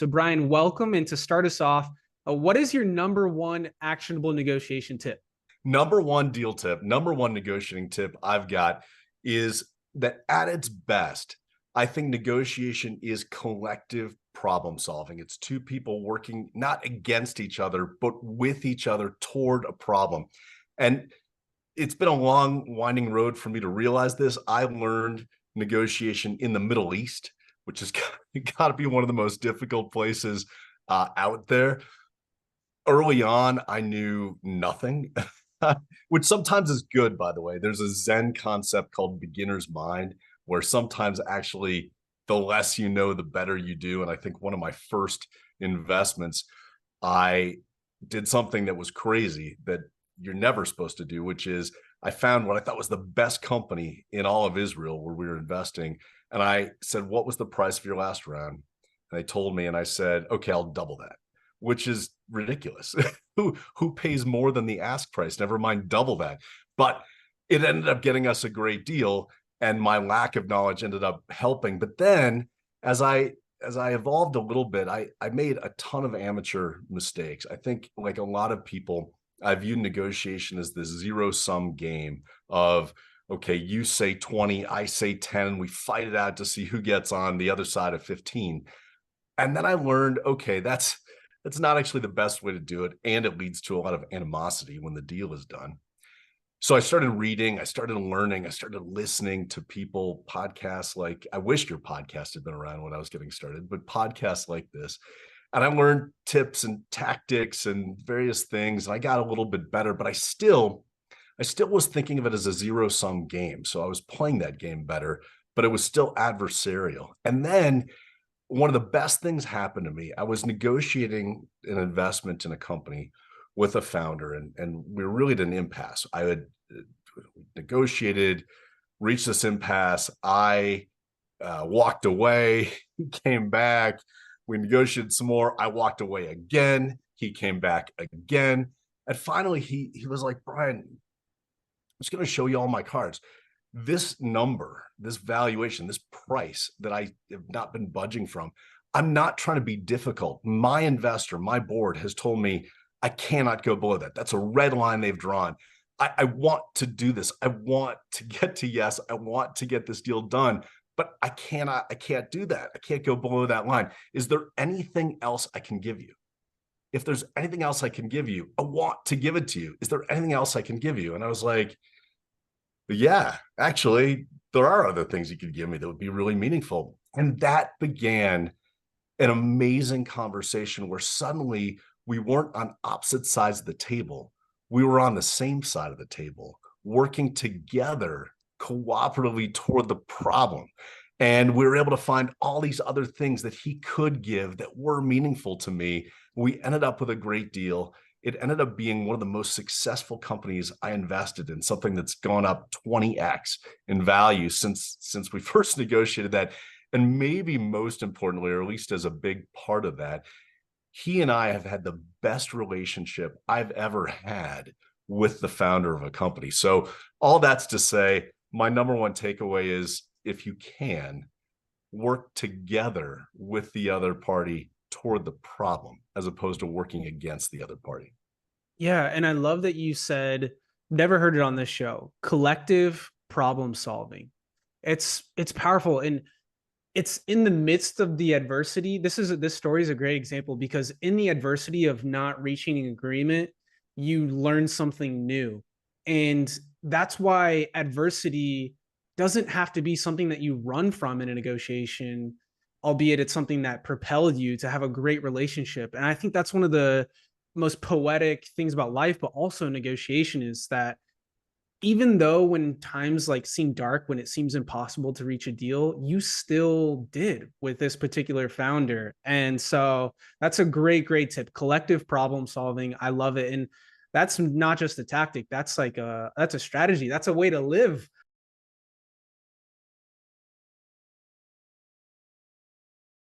So, Brian, welcome. And to start us off, what is your number one actionable negotiation tip? Number one deal tip, number one negotiating tip I've got is that at its best, I think negotiation is collective problem solving. It's two people working not against each other, but with each other toward a problem. And it's been a long, winding road for me to realize this. I learned negotiation in the Middle East, which has got to be one of the most difficult places out there. Early on, I knew nothing, which sometimes is good, by the way. There's a Zen concept called beginner's mind, where sometimes actually the less you know, the better you do. And I think one of my first investments, I did something that was crazy that you're never supposed to do, which is I found what I thought was the best company in all of Israel where we were investing. And I said, "What was the price of your last round?" And they told me, and I said, "Okay, I'll double that," which is ridiculous. Who pays more than the ask price? Never mind double that. But it ended up getting us a great deal, and my lack of knowledge ended up helping. But then as I evolved a little bit, I made a ton of amateur mistakes. I think like a lot of people, I view negotiation as this zero sum game of, okay, you say 20, I say 10, and we fight it out to see who gets on the other side of 15. And then I learned, okay, that's not actually the best way to do it. And it leads to a lot of animosity when the deal is done. So I started reading, I started learning, I started listening to people, podcasts like, I wish your podcast had been around when I was getting started, but podcasts like this. And I learned tips and tactics and various things. And I got a little bit better, but I still was thinking of it as a zero sum game. So I was playing that game better, but it was still adversarial. And then one of the best things happened to me. I was negotiating an investment in a company with a founder, and we were really at an impasse. I had negotiated, reached this impasse. I walked away. He came back. We negotiated some more. I walked away again. He came back again. And finally, he was like, "Brian, I'm just going to show you all my cards. This number, this valuation, this price that I have not been budging from, I'm not trying to be difficult. My investor, my board has told me I cannot go below that. That's a red line they've drawn. I want to do this. I want to get to yes. I want to get this deal done, but I can't do that. I can't go below that line. Is there anything else I can give you? If there's anything else I can give you, I want to give it to you. Is there anything else I can give you?" And I was like, "Yeah, actually, there are other things you could give me that would be really meaningful." And that began an amazing conversation where suddenly we weren't on opposite sides of the table. We were on the same side of the table, working together cooperatively toward the problem. And we were able to find all these other things that he could give that were meaningful to me. We ended up with a great deal. It ended up being one of the most successful companies I invested in, something that's gone up 20x in value since we first negotiated that. And maybe most importantly, or at least as a big part of that, he and I have had the best relationship I've ever had with the founder of a company. So all that's to say, my number one takeaway is, if you can, work together with the other party toward the problem as opposed to working against the other party. Yeah, and I love that you said, never heard it on this show, collective problem solving. It's powerful, and it's in the midst of the adversity. This story is a great example because in the adversity of not reaching an agreement, you learn something new. And that's why adversity doesn't have to be something that you run from in a negotiation, albeit it's something that propelled you to have a great relationship. And I think that's one of the most poetic things about life, but also negotiation, is that even though when times like seem dark, when it seems impossible to reach a deal, you still did with this particular founder. And so that's a great tip. Collective problem solving. I love it. And that's not just a tactic. That's a strategy. That's a way to live.